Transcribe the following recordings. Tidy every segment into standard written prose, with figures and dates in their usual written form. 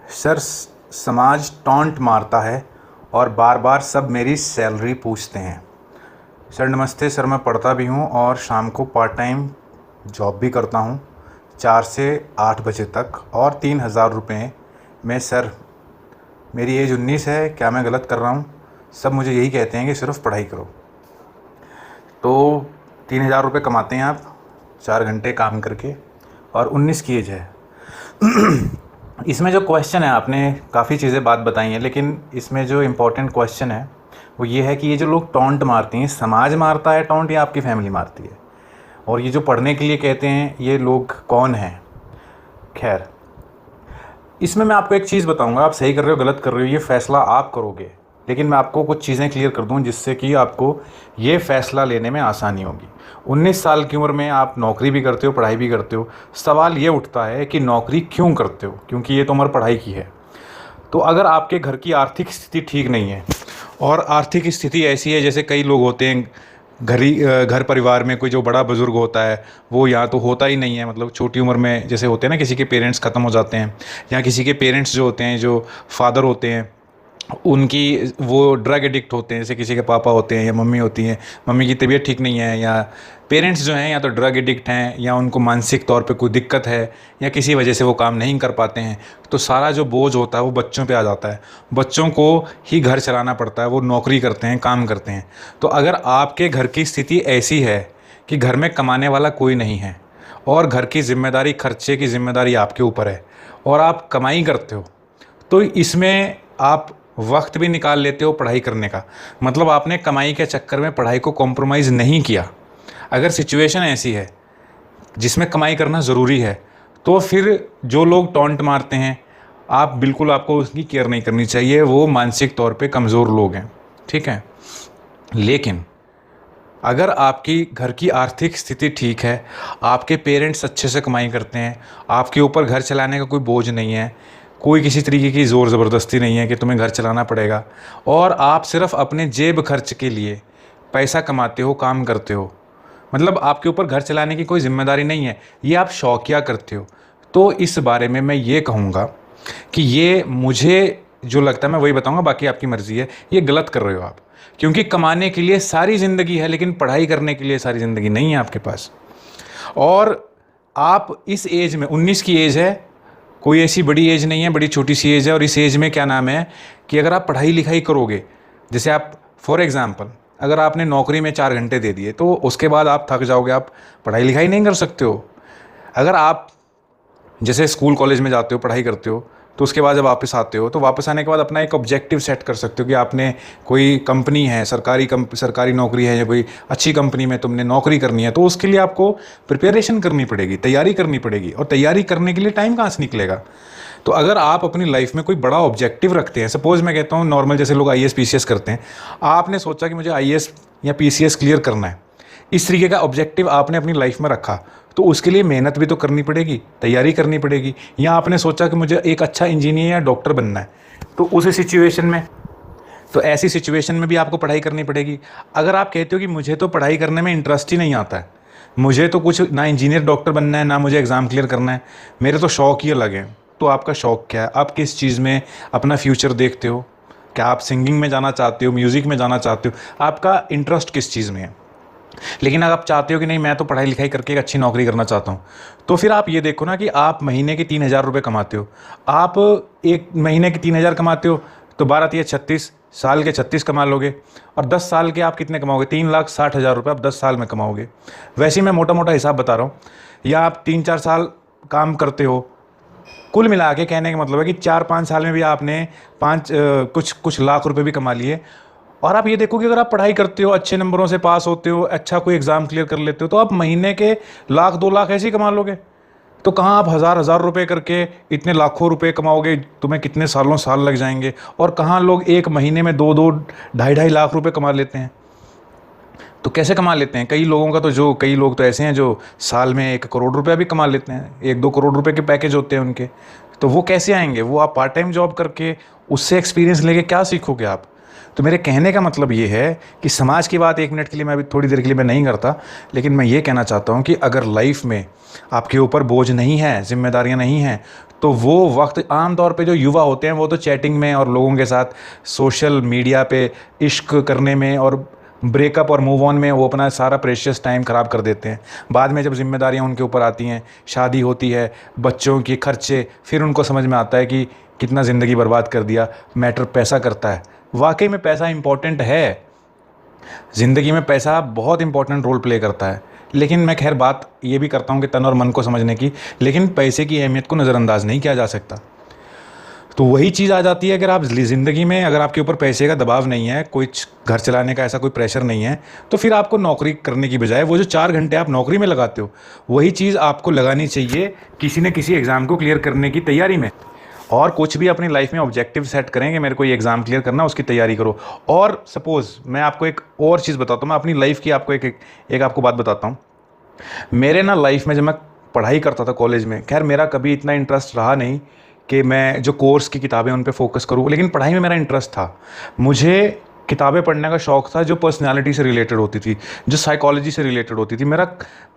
Sir, समाज taunt मारता है और बार बार सब मेरी सैलरी पूछते हैं। सर नमस्ते सर, मैं पढ़ता भी हूँ और शाम को पार्ट टाइम जॉब भी करता हूँ 4 से 8 बजे तक और 3,000 रुपये में। सर मेरी एज 19 है, क्या मैं गलत कर रहा हूँ? सब मुझे यही कहते हैं कि सिर्फ पढ़ाई करो। तो 3,000 रुपये कमाते हैं आप 4 घंटे काम करके और 19 की एज है। इसमें जो क्वेश्चन है, आपने काफ़ी चीज़ें बात बताई हैं, लेकिन इसमें जो इम्पोर्टेंट क्वेश्चन है वो ये है कि ये जो लोग टॉन्ट मारते हैं, समाज मारता है टॉन्ट या आपकी फैमिली मारती है? और ये जो पढ़ने के लिए कहते हैं, ये लोग कौन हैं? खैर, इसमें मैं आपको एक चीज़ बताऊंगा, आप सही कर रहे हो गलत कर रहे हो ये फ़ैसला आप करोगे, लेकिन मैं आपको कुछ चीज़ें क्लियर कर दूं जिससे कि आपको ये फ़ैसला लेने में आसानी होगी। 19 साल की उम्र में आप नौकरी भी करते हो, पढ़ाई भी करते हो। सवाल ये उठता है कि नौकरी क्यों करते हो? क्योंकि ये तो उम्र पढ़ाई की है। तो अगर आपके घर की आर्थिक स्थिति ठीक नहीं है, और आर्थिक स्थिति ऐसी है जैसे कई लोग होते हैं घर परिवार में कोई जो बड़ा बुज़ुर्ग होता है वो या तो होता ही नहीं है, मतलब छोटी उम्र में जैसे होते हैं ना, किसी के पेरेंट्स ख़त्म हो जाते हैं, या किसी के पेरेंट्स जो होते हैं, जो फादर होते हैं, उनकी वो ड्रग एडिक्ट होते हैं, जैसे किसी के पापा होते हैं या मम्मी होती हैं, मम्मी की तबीयत ठीक नहीं है, या पेरेंट्स जो हैं या तो ड्रग एडिक्ट हैं या उनको मानसिक तौर पे कोई दिक्कत है या किसी वजह से वो काम नहीं कर पाते हैं, तो सारा जो बोझ होता है वो बच्चों पे आ जाता है। बच्चों को ही घर चलाना पड़ता है, वो नौकरी करते हैं, काम करते हैं। तो अगर आपके घर की स्थिति ऐसी है कि घर में कमाने वाला कोई नहीं है और घर की जिम्मेदारी, खर्चे की जिम्मेदारी आपके ऊपर है और आप कमाई करते हो, तो इसमें आप वक्त भी निकाल लेते हो पढ़ाई करने का। मतलब आपने कमाई के चक्कर में पढ़ाई को कॉम्प्रोमाइज़ नहीं किया। अगर सिचुएशन ऐसी है जिसमें कमाई करना ज़रूरी है, तो फिर जो लोग टॉन्ट मारते हैं, आप बिल्कुल, आपको उसकी केयर नहीं करनी चाहिए। वो मानसिक तौर पे कमज़ोर लोग हैं, ठीक है। लेकिन अगर आपकी घर की आर्थिक स्थिति ठीक है, आपके पेरेंट्स अच्छे से कमाई करते हैं, आपके ऊपर घर चलाने का कोई बोझ नहीं है, कोई किसी तरीके की ज़ोर ज़बरदस्ती नहीं है कि तुम्हें घर चलाना पड़ेगा, और आप सिर्फ अपने जेब खर्च के लिए पैसा कमाते हो, काम करते हो, मतलब आपके ऊपर घर चलाने की कोई जिम्मेदारी नहीं है, ये आप शौकिया करते हो, तो इस बारे में मैं ये कहूँगा कि ये मुझे जो लगता है मैं वही बताऊँगा, बाकी आपकी मर्ज़ी है। ये गलत कर रहे हो आप, क्योंकि कमाने के लिए सारी ज़िंदगी है, लेकिन पढ़ाई करने के लिए सारी ज़िंदगी नहीं है आपके पास। और आप इस एज में, 19 की एज है, कोई ऐसी बड़ी एज नहीं है, बड़ी छोटी सी एज है। और इस एज में क्या नाम है कि अगर आप पढ़ाई लिखाई करोगे, जैसे आप फॉर एग्ज़ाम्पल अगर आपने नौकरी में 4 घंटे दे दिए तो उसके बाद आप थक जाओगे, आप पढ़ाई लिखाई नहीं कर सकते हो। अगर आप जैसे स्कूल कॉलेज में जाते हो, पढ़ाई करते हो, तो उसके बाद जब वापस आते हो तो वापस आने के बाद अपना एक ऑब्जेक्टिव सेट कर सकते हो कि आपने कोई कंपनी है, सरकारी नौकरी है या कोई अच्छी कंपनी में तुमने नौकरी करनी है, तो उसके लिए आपको प्रिपरेशन करनी पड़ेगी, तैयारी करनी पड़ेगी। और तैयारी करने के लिए टाइम कहाँ से निकलेगा? तो अगर आप अपनी लाइफ में कोई बड़ा ऑब्जेक्टिव रखते हैं, सपोज़ मैं कहता हूँ नॉर्मल जैसे लोग IAS PCS करते हैं, आपने सोचा कि मुझे IAS या PCS क्लियर करना है, इस तरीके का ऑब्जेक्टिव आपने अपनी लाइफ में रखा, तो उसके लिए मेहनत भी तो करनी पड़ेगी, तैयारी करनी पड़ेगी। या आपने सोचा कि मुझे एक अच्छा इंजीनियर या डॉक्टर बनना है, तो उस सिचुएशन में, तो ऐसी सिचुएशन में भी आपको पढ़ाई करनी पड़ेगी। अगर आप कहते हो कि मुझे तो पढ़ाई करने में इंटरेस्ट ही नहीं आता है, मुझे तो कुछ ना इंजीनियर डॉक्टर बनना है, ना मुझे एग्ज़ाम क्लियर करना है, मेरे तो शौक़ ही अलग हैं, तो आपका शौक़ क्या है? आप किस चीज़ में अपना फ्यूचर देखते हो? क्या आप सिंगिंग में जाना चाहते हो, म्यूज़िक में जाना चाहते हो? आपका इंटरेस्ट किस चीज़ में है? लेकिन अगर आप चाहते हो कि नहीं, मैं तो पढ़ाई लिखाई करके एक अच्छी नौकरी करना चाहता हूँ, तो फिर आप ये देखो ना कि आप महीने के 3,000 रुपये कमाते हो। आप एक महीने के 3,000 कमाते हो तो 12 तिया 36, साल के 36 कमा लोगे। और 10 साल के आप कितने कमाओगे? 3,60,000 रुपये आप 10 साल में कमाओगे। वैसे ही मैं मोटा मोटा हिसाब बता रहा हूँ, या आप 3-4 साल काम करते हो, कुल मिला के कहने का मतलब है कि 4-5 साल में भी आपने कुछ लाख रुपए भी कमा लिए। और आप ये देखो कि अगर आप पढ़ाई करते हो, अच्छे नंबरों से पास होते हो, अच्छा कोई एग्ज़ाम क्लियर कर लेते हो, तो आप महीने के लाख 2 लाख ऐसे ही कमा लोगे। तो कहाँ आप हज़ार रुपए करके इतने लाखों रुपए कमाओगे? तुम्हें कितने साल लग जाएंगे। और कहाँ लोग एक महीने में 2-2, ढाई लाख रुपए कमा लेते हैं। तो कैसे कमा लेते हैं? कई लोग तो ऐसे हैं जो साल में 1 करोड़ रुपया भी कमा लेते हैं, 1-2 करोड़ रुपए के पैकेज होते हैं उनके। तो वो कैसे आएंगे? वो आप पार्ट टाइम जॉब करके उससे एक्सपीरियंस लेके क्या सीखोगे आप? तो मेरे कहने का मतलब ये है कि समाज की बात 1 मिनट के लिए, मैं अभी थोड़ी देर के लिए मैं नहीं करता, लेकिन मैं ये कहना चाहता हूँ कि अगर लाइफ में आपके ऊपर बोझ नहीं है, जिम्मेदारियाँ नहीं हैं, तो वो वक्त आम तौर पे जो युवा होते हैं वो तो चैटिंग में और लोगों के साथ सोशल मीडिया पे इश्क करने में और ब्रेकअप और मूव ऑन में वो अपना सारा प्रेशियस टाइम ख़राब कर देते हैं। बाद में जब जिम्मेदारियां उनके ऊपर आती हैं, शादी होती है, बच्चों के खर्चे, फिर उनको समझ में आता है कि कितना ज़िंदगी बर्बाद कर दिया। मैटर पैसा करता है, वाकई में पैसा इंपॉर्टेंट है, ज़िंदगी में पैसा बहुत इंपॉर्टेंट रोल प्ले करता है। लेकिन मैं खैर बात ये भी करता हूँ कि तन और मन को समझने की, लेकिन पैसे की अहमियत को नज़रअंदाज नहीं किया जा सकता। तो वही चीज़ आ जाती है, अगर आप ज़िंदगी में अगर आपके ऊपर पैसे का दबाव नहीं है, कोई घर चलाने का ऐसा कोई प्रेशर नहीं है, तो फिर आपको नौकरी करने की बजाय वो जो 4 घंटे आप नौकरी में लगाते हो, वही चीज़ आपको लगानी चाहिए किसी न किसी एग्ज़ाम को क्लियर करने की तैयारी में। और कुछ भी अपनी लाइफ में ऑब्जेक्टिव सेट करें कि मेरे को ये एग्ज़ाम क्लियर करना, उसकी तैयारी करो। और सपोज़ मैं आपको एक और चीज़ बताता हूँ, मैं अपनी लाइफ की आपको एक आपको बात बताता हूँ। मेरे ना लाइफ में जब मैं पढ़ाई करता था कॉलेज में, खैर मेरा कभी इतना इंटरेस्ट रहा नहीं कि मैं जो कोर्स की किताबें उन पे फोकस करूँ, लेकिन पढ़ाई में मेरा इंटरेस्ट था। मुझे किताबें पढ़ने का शौक़ था जो पर्सनालिटी से रिलेटेड होती थी, जो साइकोलॉजी से रिलेटेड होती थी। मेरा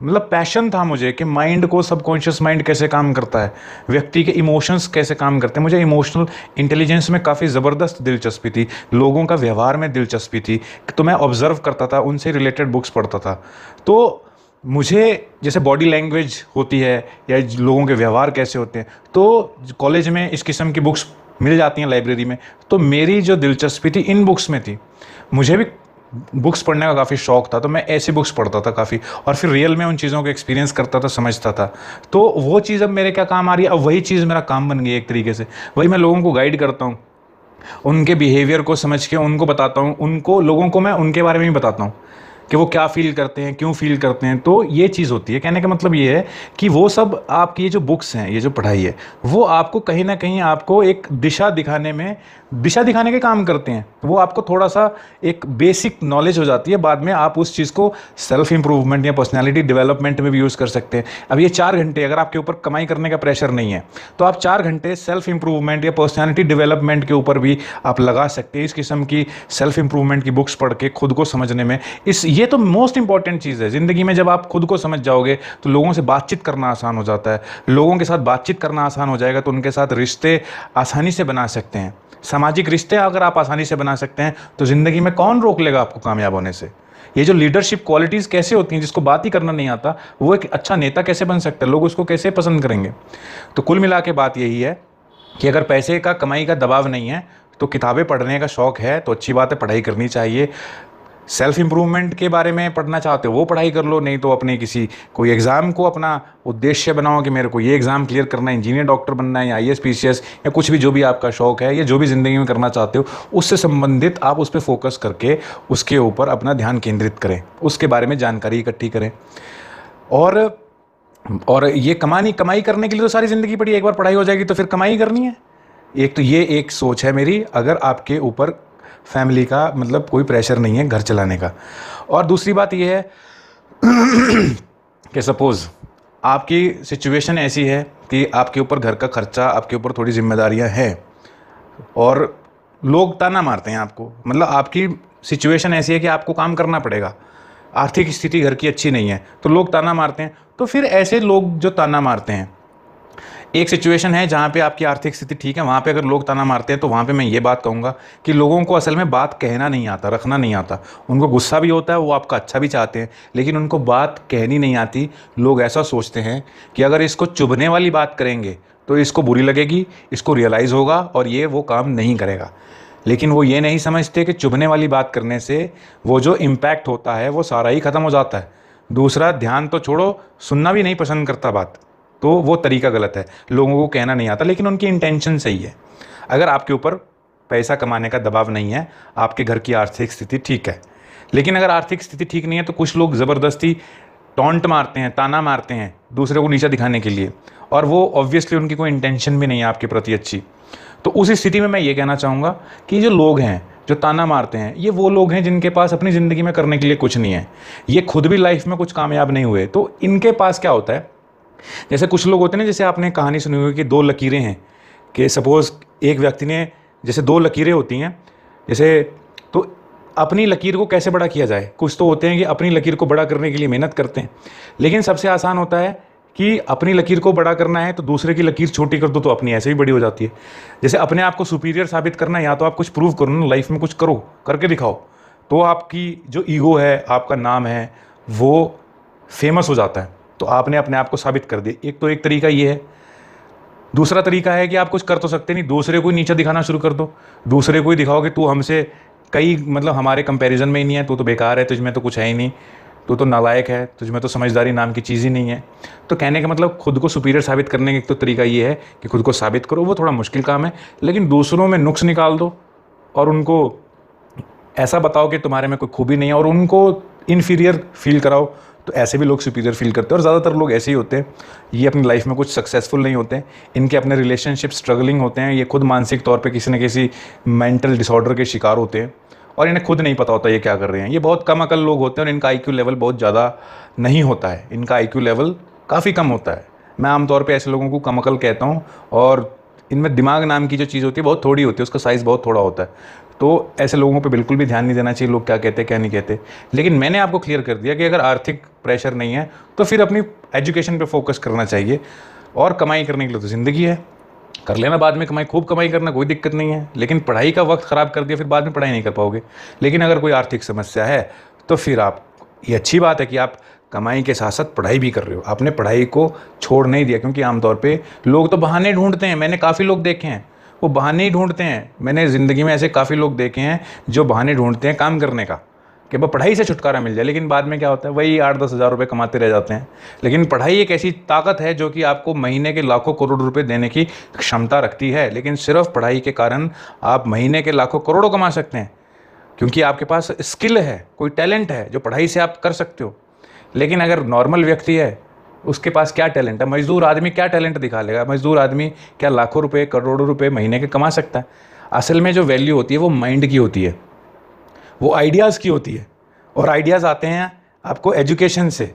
मतलब पैशन था मुझे कि माइंड को, सबकॉन्शियस माइंड कैसे काम करता है, व्यक्ति के इमोशंस कैसे काम करते हैं। मुझे इमोशनल इंटेलिजेंस में काफ़ी ज़बरदस्त दिलचस्पी थी, लोगों का व्यवहार में दिलचस्पी थी, तो मैं ऑब्ज़र्व करता था, उनसे रिलेटेड बुक्स पढ़ता था। तो मुझे जैसे बॉडी लैंग्वेज होती है या लोगों के व्यवहार कैसे होते हैं, तो कॉलेज में इस किस्म की बुक्स मिल जाती हैं लाइब्रेरी में। तो मेरी जो दिलचस्पी थी इन बुक्स में थी, मुझे भी बुक्स पढ़ने का काफ़ी शौक़ था, तो मैं ऐसी बुक्स पढ़ता था काफ़ी, और फिर रियल में उन चीज़ों को एक्सपीरियंस करता था, समझता था। तो वो चीज़ अब मेरे क्या काम आ रही है, अब वही चीज़ मेरा काम बन गई एक तरीके से। वही मैं लोगों को गाइड करता हूँ, उनके बिहेवियर को समझ के उनको बताता हूँ, उनको लोगों को मैं उनके बारे में भी बताता हूँ कि वो क्या फ़ील करते हैं, क्यों फ़ील करते हैं। तो ये चीज़ होती है। कहने का मतलब ये है कि वो सब आपकी ये जो बुक्स हैं, ये जो पढ़ाई है, वो आपको कहीं ना कहीं आपको एक दिशा दिखाने के काम करते हैं। वो आपको थोड़ा सा एक बेसिक नॉलेज हो जाती है, बाद में आप उस चीज़ को सेल्फ इंप्रूवमेंट या पर्सनैलिटी डेवलपमेंट में भी यूज़ कर सकते हैं। अब ये 4 घंटे अगर आपके ऊपर कमाई करने का प्रेशर नहीं है, तो आप 4 घंटे सेल्फ इंप्रूवमेंट या पर्सनैलिटी डेवलपमेंट के ऊपर भी आप लगा सकते हैं। इस किस्म की सेल्फ इंप्रूवमेंट की बुक्स पढ़ के खुद को समझने में, ये तो मोस्ट इंपॉर्टेंट चीज़ है ज़िंदगी में। जब आप खुद को समझ जाओगे तो लोगों से बातचीत करना आसान हो जाता है। लोगों के साथ बातचीत करना आसान हो जाएगा तो उनके साथ रिश्ते आसानी से बना सकते हैं। सामाजिक रिश्ते अगर आप आसानी से बना सकते हैं तो ज़िंदगी में कौन रोक लेगा आपको कामयाब होने से। ये जो लीडरशिप क्वालिटीज़ कैसे होती हैं, जिसको बात ही करना नहीं आता, वो एक अच्छा नेता कैसे बन सकता है, लोग उसको कैसे पसंद करेंगे। तो कुल मिला के बात यही है कि अगर पैसे का, कमाई का दबाव नहीं है, तो किताबें पढ़ने का शौक़ है तो अच्छी बात है, पढ़ाई करनी चाहिए। सेल्फ इम्प्रूवमेंट के बारे में पढ़ना चाहते हो वो पढ़ाई कर लो, नहीं तो अपने किसी कोई एग्ज़ाम को अपना उद्देश्य बनाओ कि मेरे को ये एग्ज़ाम क्लियर करना है, इंजीनियर डॉक्टर बनना है या IAS PCS या कुछ भी, जो भी आपका शौक़ है या जो भी ज़िंदगी में करना चाहते हो, उससे संबंधित आप उस पर फोकस करके उसके ऊपर अपना ध्यान केंद्रित करें, उसके बारे में जानकारी इकट्ठी करें। और ये कमाई करने के लिए तो सारी ज़िंदगी पड़ी, एक बार पढ़ाई हो जाएगी तो फिर कमाई करनी है। एक तो ये एक सोच है मेरी, अगर आपके ऊपर फैमिली का मतलब कोई प्रेशर नहीं है घर चलाने का। और दूसरी बात ये है कि सपोज़ आपकी सिचुएशन ऐसी है कि आपके ऊपर घर का खर्चा, आपके ऊपर थोड़ी जिम्मेदारियां हैं और लोग ताना मारते हैं आपको, मतलब आपकी सिचुएशन ऐसी है कि आपको काम करना पड़ेगा, आर्थिक स्थिति घर की अच्छी नहीं है, तो लोग ताना मारते हैं। तो फिर ऐसे लोग जो ताना मारते हैं, एक सिचुएशन है जहाँ पे आपकी आर्थिक स्थिति ठीक है, वहाँ पे अगर लोग ताना मारते हैं तो वहाँ पे मैं ये बात कहूँगा कि लोगों को असल में बात कहना नहीं आता, रखना नहीं आता। उनको गुस्सा भी होता है, वो आपका अच्छा भी चाहते हैं, लेकिन उनको बात कहनी नहीं आती। लोग ऐसा सोचते हैं कि अगर इसको चुभने वाली बात करेंगे तो इसको बुरी लगेगी, इसको रियलाइज़ होगा और ये वो काम नहीं करेगा। लेकिन वो ये नहीं समझते कि चुभने वाली बात करने से वो जो इम्पैक्ट होता है वो सारा ही ख़त्म हो जाता है। दूसरा, ध्यान तो छोड़ो, सुनना भी नहीं पसंद करता बात, तो वो तरीका गलत है। लोगों को कहना नहीं आता लेकिन उनकी इंटेंशन सही है। अगर आपके ऊपर पैसा कमाने का दबाव नहीं है, आपके घर की आर्थिक स्थिति ठीक है, लेकिन अगर आर्थिक स्थिति ठीक नहीं है तो कुछ लोग ज़बरदस्ती टॉन्ट मारते हैं, ताना मारते हैं दूसरे को नीचा दिखाने के लिए, और वो ऑब्वियसली उनकी कोई इंटेंशन भी नहीं है आपके प्रति अच्छी। तो उस स्थिति में मैं ये कहना चाहूँगा कि जो लोग हैं जो ताना मारते हैं, ये वो लोग हैं जिनके पास अपनी ज़िंदगी में करने के लिए कुछ नहीं है। ये खुद भी लाइफ में कुछ कामयाब नहीं हुए, तो इनके पास क्या होता है, जैसे कुछ लोग होते हैं ना, जैसे आपने कहानी सुनी होगी कि 2 लकीरें हैं, कि सपोज़ एक व्यक्ति ने, जैसे 2 लकीरें होती हैं, जैसे तो अपनी लकीर को कैसे बड़ा किया जाए। कुछ तो होते हैं कि अपनी लकीर को बड़ा करने के लिए मेहनत करते हैं, लेकिन सबसे आसान होता है कि अपनी लकीर को बड़ा करना है तो दूसरे की लकीर छोटी कर दो तो अपनी ऐसे ही बड़ी हो जाती है। जैसे अपने आप को सुपीरियर साबित करना है, या तो आप कुछ प्रूव करो ना, लाइफ में कुछ करो, करके दिखाओ, तो आपकी जो ईगो है, आपका नाम है, वो फेमस हो जाता है। तो आपने अपने आप को साबित कर दिया। एक तरीका ये है। दूसरा तरीका है कि आप कुछ कर तो सकते नहीं, दूसरे को ही नीचा दिखाना शुरू कर दो। दूसरे को ही दिखाओ कि तू हमसे कई मतलब हमारे कंपैरिजन में ही नहीं है, तू तो बेकार है, तुझमें तो कुछ है ही नहीं, तू तो नालायक है, तुझमें तो समझदारी नाम की चीज़ ही नहीं है। तो कहने का मतलब खुद को सुपीरियर साबित करने का एक तो तरीका ये है कि खुद को साबित करो। वो थोड़ा मुश्किल काम है, लेकिन दूसरों में नुक्स निकाल दो और उनको ऐसा बताओ कि तुम्हारे में कोई खूबी नहीं है और उनको इन्फीरियर फील कराओ। तो ऐसे भी लोग सुपीरियर फील करते हैं, और ज़्यादातर लोग ऐसे ही होते हैं। ये अपनी लाइफ में कुछ सक्सेसफुल नहीं होते हैं, इनके अपने रिलेशनशिप स्ट्रगलिंग होते हैं, ये खुद मानसिक तौर पे किसी न किसी मेंटल डिसऑर्डर के शिकार होते हैं और इन्हें खुद नहीं पता होता ये क्या कर रहे हैं। ये बहुत कम अकल लोग होते हैं और इनका आईक्यू लेवल बहुत ज़्यादा नहीं होता है, इनका आईक्यू लेवल काफ़ी कम होता है। मैं आमतौर पर ऐसे लोगों को कम अकल कहता हूँ, और इनमें दिमाग नाम की जो चीज़ होती है बहुत थोड़ी होती है, उसका साइज़ बहुत थोड़ा होता है। तो ऐसे लोगों पे बिल्कुल भी ध्यान नहीं देना चाहिए लोग क्या कहते हैं क्या नहीं कहते। लेकिन मैंने आपको क्लियर कर दिया कि अगर आर्थिक प्रेशर नहीं है तो फिर अपनी एजुकेशन पे फोकस करना चाहिए, और कमाई करने के लिए तो ज़िंदगी है, कर लेना बाद में कमाई, खूब कमाई करना, कोई दिक्कत नहीं है। लेकिन पढ़ाई का वक्त ख़राब कर दिया फिर बाद में पढ़ाई नहीं कर पाओगे। लेकिन अगर कोई आर्थिक समस्या है तो फिर आप, ये अच्छी बात है कि आप कमाई के साथ साथ पढ़ाई भी कर रहे हो, आपने पढ़ाई को छोड़ नहीं दिया। क्योंकि आमतौर पे लोग तो बहाने ढूंढते हैं, मैंने काफ़ी लोग देखे हैं वो बहाने ही ढूंढते हैं। मैंने ज़िंदगी में ऐसे काफ़ी लोग देखे हैं जो बहाने ढूंढते हैं काम करने का, कि बस पढ़ाई से छुटकारा मिल जाए। लेकिन बाद में क्या होता है, वही 8-10 हज़ार रुपये कमाते रह जाते हैं। लेकिन पढ़ाई एक ऐसी ताकत है जो कि आपको महीने के लाखों करोड़ रुपए देने की क्षमता रखती है। लेकिन सिर्फ पढ़ाई के कारण आप महीने के लाखों करोड़ों कमा सकते हैं, क्योंकि आपके पास स्किल है, कोई टैलेंट है जो पढ़ाई से आप कर सकते हो। लेकिन अगर नॉर्मल व्यक्ति है, उसके पास क्या टैलेंट है, मजदूर आदमी क्या टैलेंट दिखा लेगा, मजदूर आदमी क्या लाखों रुपए करोड़ों रुपए महीने के कमा सकता है। असल में जो वैल्यू होती है वो माइंड की होती है, वो आइडियाज़ की होती है, और आइडियाज़ आते हैं आपको एजुकेशन से।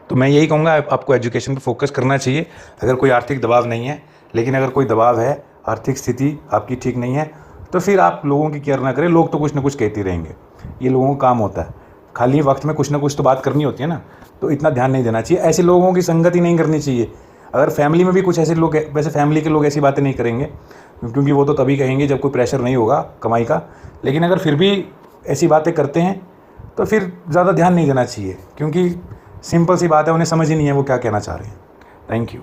तो मैं यही कहूँगा आपको एजुकेशन पर फोकस करना चाहिए अगर कोई आर्थिक दबाव नहीं है। लेकिन अगर कोई दबाव है, आर्थिक स्थिति आपकी ठीक नहीं है, तो फिर आप लोगों की केयर ना करें। लोग तो कुछ ना कुछ कहते रहेंगे, ये लोगों का काम होता है। खाली वक्त में कुछ ना कुछ तो बात करनी होती है ना, तो इतना ध्यान नहीं देना चाहिए। ऐसे लोगों की संगत ही नहीं करनी चाहिए। अगर फैमिली में भी कुछ ऐसे लोग, वैसे फैमिली के लोग ऐसी बातें नहीं करेंगे, क्योंकि वो तो तभी कहेंगे जब कोई प्रेशर नहीं होगा कमाई का। लेकिन अगर फिर भी ऐसी बातें करते हैं तो फिर ज़्यादा ध्यान नहीं देना चाहिए, क्योंकि सिंपल सी बात है, उन्हें समझ ही नहीं है वो क्या कहना चाह रहे हैं। Thank you.